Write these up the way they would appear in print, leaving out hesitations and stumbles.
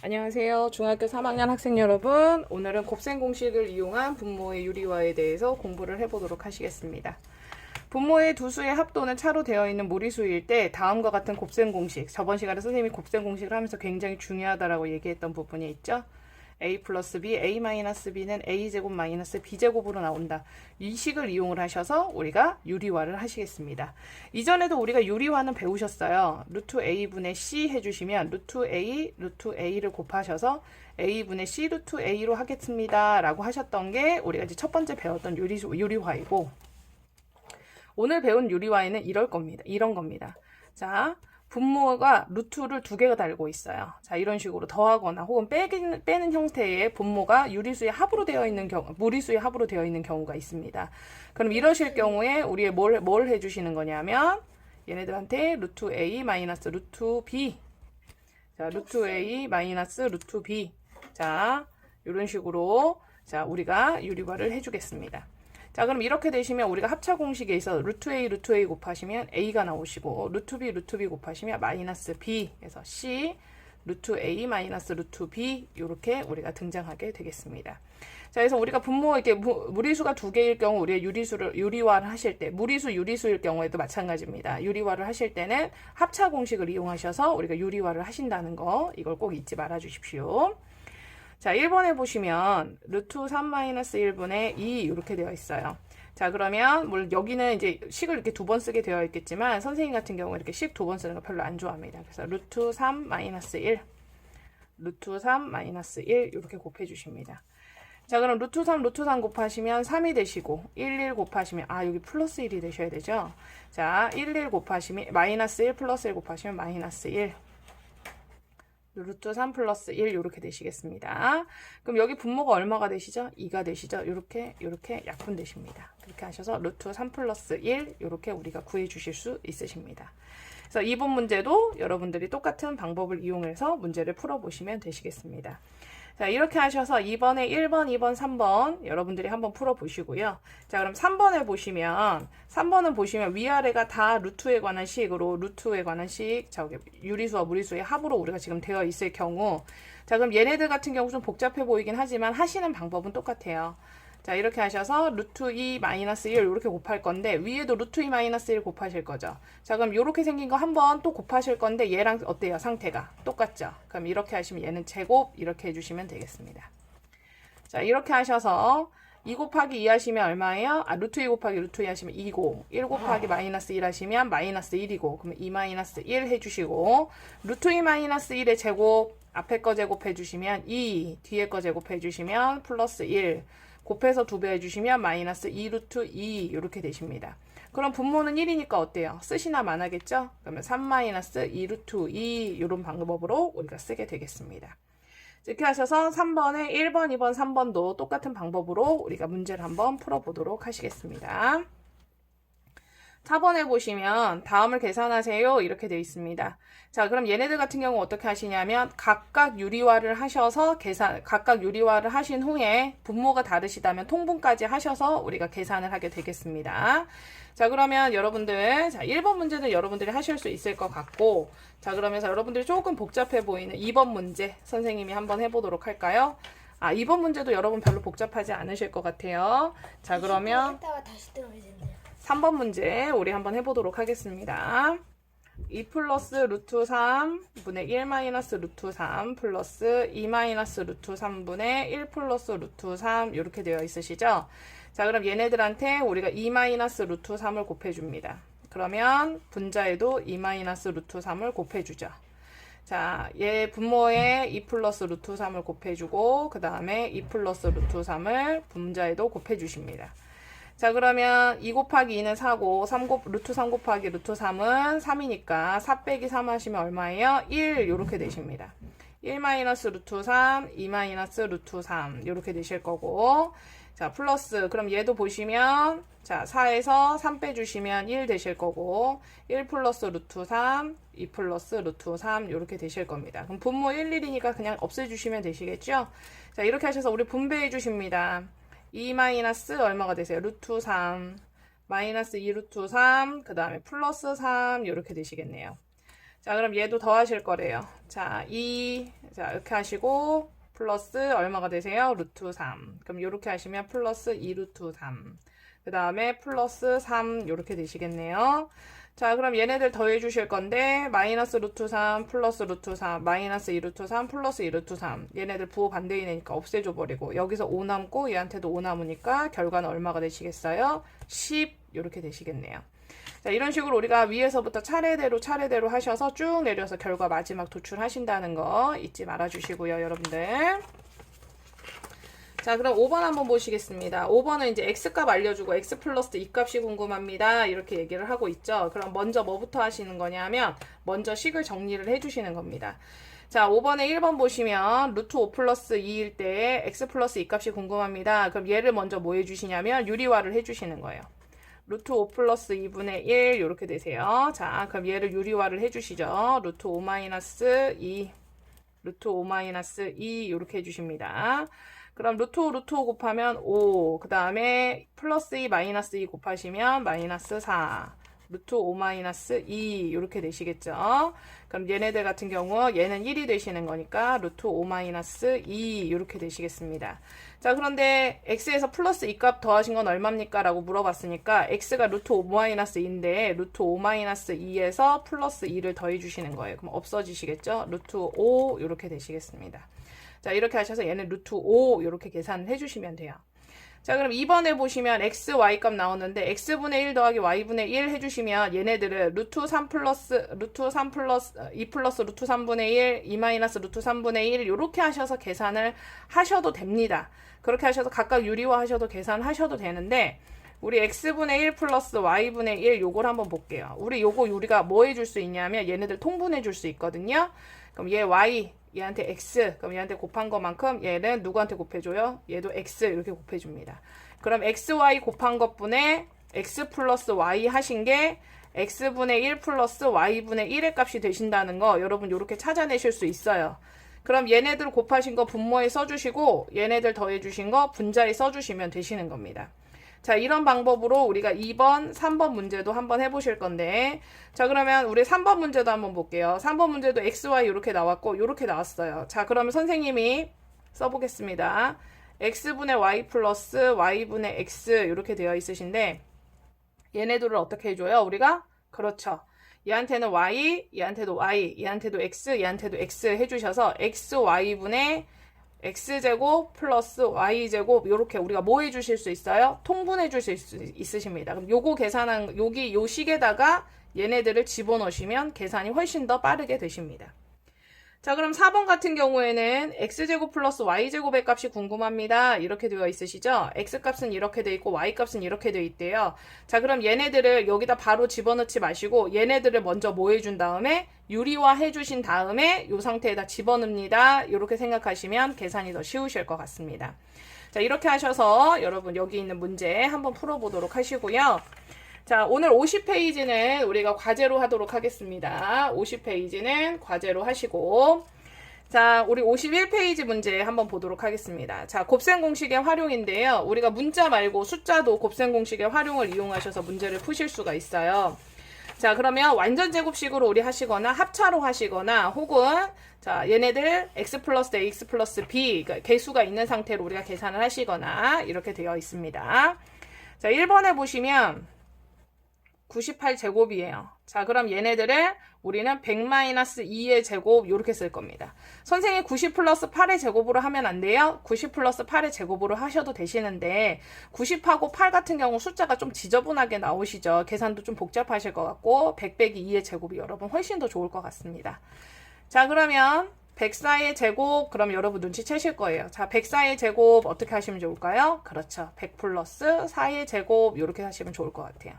안녕하세요. 중학교 3학년 학생 여러분. 오늘은 곱셈 공식을 이용한 분모의 유리화에 대해서 공부를 해보도록 하시겠습니다. 분모의 두 수의 합도는 차로 되어 있는 무리수일 때 다음과 같은 곱셈 공식, 저번 시간에 선생님이 곱셈 공식을 하면서 굉장히 중요하다라고 얘기했던 부분이 있죠. a 플러스 b, a 마이너스 b는 a제곱 마이너스 b제곱으로 나온다. 이 식을 이용을 하셔서 우리가 유리화를 하시겠습니다. 이전에도 우리가 유리화는 배우셨어요. 루트 a분의 c 해주시면 루트 a, 루트 a를 곱하셔서 a분의 c 루트 a로 하겠습니다. 라고 하셨던 게 우리가 이제 첫 번째 배웠던 유리화이고, 오늘 배운 유리화에는 이런 겁니다. 자, 분모가 루트를 두 개가 달고 있어요. 자, 이런 식으로 더하거나 혹은 빼는 형태의 분모가 유리수의 합으로 되어 있는 경우, 무리수의 합으로 되어 있는 경우가 있습니다. 그럼 이러실 경우에 우리의 뭘 해주시는 거냐면, 얘네들한테 루트 a 마이너스 루트 b. 자, 루트 a 마이너스 루트 b. 자, 이런 식으로 자, 우리가 유리화를 해주겠습니다. 자, 그럼 이렇게 되시면 우리가 합차 공식에 있어 루트 a 곱하시면 a가 나오시고, 루트 b 곱하시면 마이너스 b, 그래서 c 루트 a 마이너스 루트 b 이렇게 우리가 등장하게 되겠습니다. 자, 그래서 우리가 분모 이렇게 무리수가 두 개일 경우 우리가 유리화를 하실 때, 무리수 유리수일 경우에도 마찬가지입니다. 유리화를 하실 때는 합차 공식을 이용하셔서 우리가 유리화를 하신다는 거, 이걸 꼭 잊지 말아 주십시오. 자, 1번에 보시면 루트 3-1분의 2 이렇게 되어 있어요. 자, 그러면 물론 여기는 이제 식을 이렇게 두 번 쓰게 되어 있겠지만 선생님 같은 경우는 이렇게 식 두 번 쓰는 거 별로 안 좋아합니다. 그래서 루트 3-1, 루트 3-1 이렇게 곱해 주십니다. 자, 그럼 루트 3 곱하시면 3이 되시고, 1 곱하시면, 여기 플러스 1이 되셔야 되죠. 자, 1 곱하시면 마이너스 1 플러스 1 곱하시면 마이너스 1. 루트 3 플러스 1 이렇게 되시겠습니다. 그럼 여기 분모가 얼마가 되시죠? 2가 되시죠? 이렇게 약분되십니다. 그렇게 하셔서 루트 3 플러스 1 이렇게 우리가 구해 주실 수 있으십니다. 그래서 이번 문제도 여러분들이 똑같은 방법을 이용해서 문제를 풀어보시면 되시겠습니다. 자, 이렇게 하셔서 2번에 1번, 2번, 3번 여러분들이 한번 풀어보시고요. 자, 그럼 3번을 보시면, 3번은 보시면 위아래가 다 루트에 관한 식으로, 루트에 관한 식, 저기 유리수와 무리수의 합으로 우리가 지금 되어 있을 경우, 자, 그럼 얘네들 같은 경우 좀 복잡해 보이긴 하지만 하시는 방법은 똑같아요. 자, 이렇게 하셔서 루트 2 마이너스 1 이렇게 곱할 건데, 위에도 루트 2 마이너스 1 곱하실 거죠. 자, 그럼 이렇게 생긴 거 한번 또 곱하실 건데 얘랑 어때요? 상태가 똑같죠? 그럼 이렇게 하시면 얘는 제곱 이렇게 해주시면 되겠습니다. 자, 이렇게 하셔서 2 곱하기 2 하시면 얼마예요? 루트 2 곱하기 루트 2 하시면 2고, 1 곱하기 마이너스 1 하시면 마이너스 1이고, 그러면 2 마이너스 1 해주시고, 루트 2 마이너스 1의 제곱, 앞에 거 제곱해 주시면 2, 뒤에 거 제곱해 주시면 플러스 1, 곱해서 2배 해주시면 마이너스 2 루트 2 이렇게 되십니다. 그럼 분모는 1이니까 어때요? 쓰시나 마나겠죠? 그러면 3 마이너스 2 루트 2 이런 방법으로 우리가 쓰게 되겠습니다. 이렇게 하셔서 3번에 1번, 2번, 3번도 똑같은 방법으로 우리가 문제를 한번 풀어보도록 하시겠습니다. 4번에 보시면 다음을 계산하세요 이렇게 되어 있습니다. 자, 그럼 얘네들 같은 경우 어떻게 하시냐면 각각 유리화를 하셔서 각각 유리화를 하신 후에 분모가 다르시다면 통분까지 하셔서 우리가 계산을 하게 되겠습니다. 자, 그러면 여러분들, 자, 1번 문제는 여러분들이 하실 수 있을 것 같고, 자, 그러면서 여러분들이 조금 복잡해 보이는 2번 문제 선생님이 한번 해보도록 할까요? 2번 문제도 여러분 별로 복잡하지 않으실 것 같아요. 자, 그러면 했다가 다시 들어야 된대요. 3번 문제 우리 한번 해보도록 하겠습니다. 2 플러스 루트 3분의 1 마이너스 루트 3 플러스 2 마이너스 루트 3분의 1 플러스 루트 3 이렇게 되어 있으시죠? 자, 그럼 얘네들한테 우리가 2 마이너스 루트 3을 곱해줍니다. 그러면 분자에도 2 마이너스 루트 3을 곱해주죠. 자, 얘 분모에 2 플러스 루트 3을 곱해주고 그 다음에 2 플러스 루트 3을 분자에도 곱해주십니다. 자, 그러면 2 곱하기 2는 4고 루트 3 곱하기 루트 3은 3이니까 4 빼기 3 하시면 얼마예요? 1 이렇게 되십니다. 1 마이너스 루트 3, 2 마이너스 루트 3 이렇게 되실 거고, 자, 플러스 그럼 얘도 보시면 자, 4에서 3 빼주시면 1 되실 거고, 1 플러스 루트 3, 2 플러스 루트 3 이렇게 되실 겁니다. 그럼 분모 1, 1이니까 그냥 없애주시면 되시겠죠? 자, 이렇게 하셔서 우리 분배해 주십니다. 2 마이너스 얼마가 되세요? 루트 3 마이너스 2 루트 3 그 다음에 플러스 3 이렇게 되시겠네요. 자, 그럼 얘도 더하실 거래요. 자, 2, 자, 이렇게 하시고, 플러스 얼마가 되세요? 루트 3. 그럼 이렇게 하시면 플러스 2 루트 3. 그 다음에 플러스 3 이렇게 되시겠네요. 자, 그럼 얘네들 더해 주실 건데 마이너스 루트 3 플러스 루트 3 마이너스 2 루트 3 플러스 2 루트 3 얘네들 부호 반대이니까 없애줘 버리고 여기서 5 남고 얘한테도 5 남으니까 결과는 얼마가 되시겠어요? 10 이렇게 되시겠네요. 자, 이런 식으로 우리가 위에서부터 차례대로 하셔서 쭉 내려서 결과 마지막 도출하신다는 거 잊지 말아 주시고요, 여러분들. 자, 그럼 5번 한번 보시겠습니다. 5번은 이제 x값 알려주고 x 플러스 2값이 궁금합니다. 이렇게 얘기를 하고 있죠. 그럼 먼저 뭐부터 하시는 거냐면 먼저 식을 정리를 해주시는 겁니다. 자, 5번에 1번 보시면 루트 5 플러스 2일 때 x 플러스 2값이 궁금합니다. 그럼 얘를 먼저 뭐 해주시냐면 유리화를 해주시는 거예요. 루트 5 플러스 2분의 1 이렇게 되세요. 자, 그럼 얘를 유리화를 해주시죠. 루트 5 마이너스 2 루트 5 마이너스 2 이렇게 해주십니다. 그럼 루트 5 곱하면 5, 그 다음에 플러스 2 마이너스 2 곱하시면 마이너스 4, 루트 5 마이너스 2 이렇게 되시겠죠. 그럼 얘네들 같은 경우 얘는 1이 되시는 거니까 루트 5 마이너스 2 이렇게 되시겠습니다. 자, 그런데 x에서 플러스 2값 더하신 건 얼마입니까? 라고 물어봤으니까 x가 루트 5 마이너스 2인데 루트 5 마이너스 2에서 플러스 2를 더해 주시는 거예요. 그럼 없어지시겠죠? 루트 5 이렇게 되시겠습니다. 자, 이렇게 하셔서 얘는 루트 5 이렇게 계산을 해주시면 돼요. 자, 그럼 2번에 보시면 x, y 값 나오는데 x분의 1 더하기 y분의 1 해주시면 얘네들은 루트 3 플러스 2 플러스 루트 3분의 1, 2 마이너스 루트 3분의 1 이렇게 하셔서 계산을 하셔도 됩니다. 그렇게 하셔서 각각 유리화 하셔도 계산하셔도 되는데 우리 x분의 1 플러스 y분의 1 요걸 한번 볼게요. 우리가 뭐 해줄 수 있냐면 얘네들 통분해 줄 수 있거든요. 그럼 얘 y 얘한테 x, 그럼 얘한테 곱한 것만큼 얘는 누구한테 곱해줘요? 얘도 x 이렇게 곱해줍니다. 그럼 xy 곱한 것분에 x 플러스 y 하신 게 x분의 1 플러스 y분의 1의 값이 되신다는 거 여러분 이렇게 찾아내실 수 있어요. 그럼 얘네들 곱하신 거 분모에 써주시고 얘네들 더해주신 거 분자에 써주시면 되시는 겁니다. 자, 이런 방법으로 우리가 2번, 3번 문제도 한번 해보실 건데 자, 그러면 우리 3번 문제도 한번 볼게요. 3번 문제도 XY 이렇게 나왔고 이렇게 나왔어요. 자, 그러면 선생님이 써보겠습니다. X분의 Y 플러스 Y분의 X 이렇게 되어 있으신데 얘네들을 어떻게 해줘요? 우리가? 그렇죠. 얘한테는 Y, 얘한테도 Y, 얘한테도 X, 얘한테도 X 해주셔서 XY분의 x제곱 플러스 y제곱 이렇게 우리가 뭐 해주실 수 있어요? 통분해 주실 수 있으십니다. 그럼 요거 계산한 여기 요 식에다가 얘네들을 집어넣으시면 계산이 훨씬 더 빠르게 되십니다. 자, 그럼 4번 같은 경우에는 x제곱 플러스 y제곱의 값이 궁금합니다. 이렇게 되어 있으시죠? x값은 이렇게 되어 있고 y값은 이렇게 되어 있대요. 자, 그럼 얘네들을 여기다 바로 집어넣지 마시고 얘네들을 먼저 뭐 해준 다음에 유리화 해주신 다음에 이 상태에다 집어넣습니다. 이렇게 생각하시면 계산이 더 쉬우실 것 같습니다. 자, 이렇게 하셔서 여러분 여기 있는 문제 한번 풀어보도록 하시고요. 자, 오늘 50페이지는 우리가 과제로 하도록 하겠습니다. 50페이지는 과제로 하시고 자, 우리 51페이지 문제 한번 보도록 하겠습니다. 자, 곱셈 공식의 활용인데요. 우리가 문자 말고 숫자도 곱셈 공식의 활용을 이용하셔서 문제를 푸실 수가 있어요. 자, 그러면 완전 제곱식으로 우리 하시거나 합차로 하시거나 혹은 자, 얘네들 x 플러스 ax 플러스 b 그러니까 개수가 있는 상태로 우리가 계산을 하시거나 이렇게 되어 있습니다. 자, 1번에 보시면 98제곱이에요. 자, 그럼 얘네들을 우리는 100-2의 제곱 이렇게 쓸 겁니다. 선생님 90 플러스 8의 제곱으로 하면 안 돼요? 90 플러스 8의 제곱으로 하셔도 되시는데 90하고 8 같은 경우 숫자가 좀 지저분하게 나오시죠. 계산도 좀 복잡하실 것 같고 100 빼기 2의 제곱이 여러분 훨씬 더 좋을 것 같습니다. 자, 그러면 104의 제곱 그럼 여러분 눈치채실 거예요. 자, 104의 제곱 어떻게 하시면 좋을까요? 그렇죠. 100 플러스 4의 제곱 이렇게 하시면 좋을 것 같아요.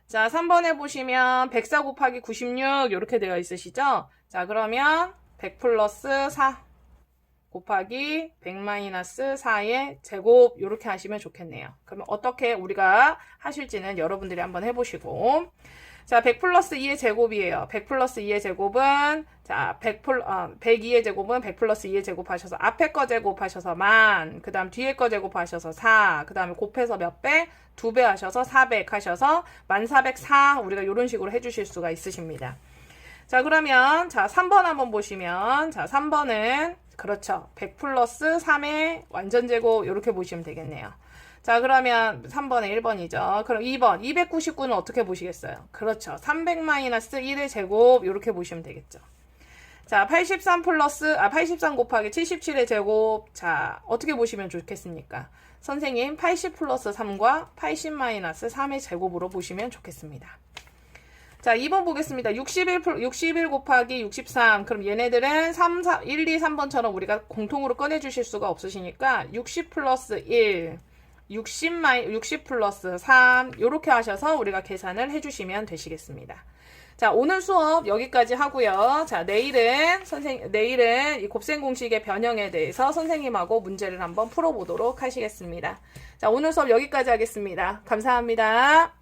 자, 3번에 보시면 104 곱하기 96 이렇게 되어 있으시죠? 자, 그러면 100 플러스 4 곱하기 100-4의 제곱 이렇게 하시면 좋겠네요. 그러면 어떻게 우리가 하실지는 여러분들이 한번 해보시고 자, 100 플러스 2의 제곱이에요. 100 플러스 2의 제곱은 자, 102의 제곱은 100 플러스 2의 제곱하셔서 앞에 거 제곱하셔서 만, 그 다음 뒤에 거 제곱하셔서 4, 그 다음에 곱해서 몇 배? 2배 하셔서 400 하셔서 1404 우리가 이런 식으로 해주실 수가 있으십니다. 자, 그러면 자 3번 한번 보시면 자 3번은 그렇죠. 100 플러스 3의 완전제곱 이렇게 보시면 되겠네요. 자, 그러면 3번에 1번이죠. 그럼 2번 299는 어떻게 보시겠어요? 그렇죠. 300 마이너스 1의 제곱 이렇게 보시면 되겠죠. 자, 83 곱하기 77의 제곱. 자, 어떻게 보시면 좋겠습니까? 선생님, 80 플러스 3과 80 마이너스 3의 제곱으로 보시면 좋겠습니다. 자, 2번 보겠습니다. 61 곱하기 63. 그럼 얘네들은 1, 2, 3번처럼 우리가 공통으로 꺼내주실 수가 없으시니까 60 플러스 1, 60 플러스 3 이렇게 하셔서 우리가 계산을 해주시면 되시겠습니다. 자, 오늘 수업 여기까지 하고요. 자, 내일은 이 곱셈 공식의 변형에 대해서 선생님하고 문제를 한번 풀어보도록 하시겠습니다. 자, 오늘 수업 여기까지 하겠습니다. 감사합니다.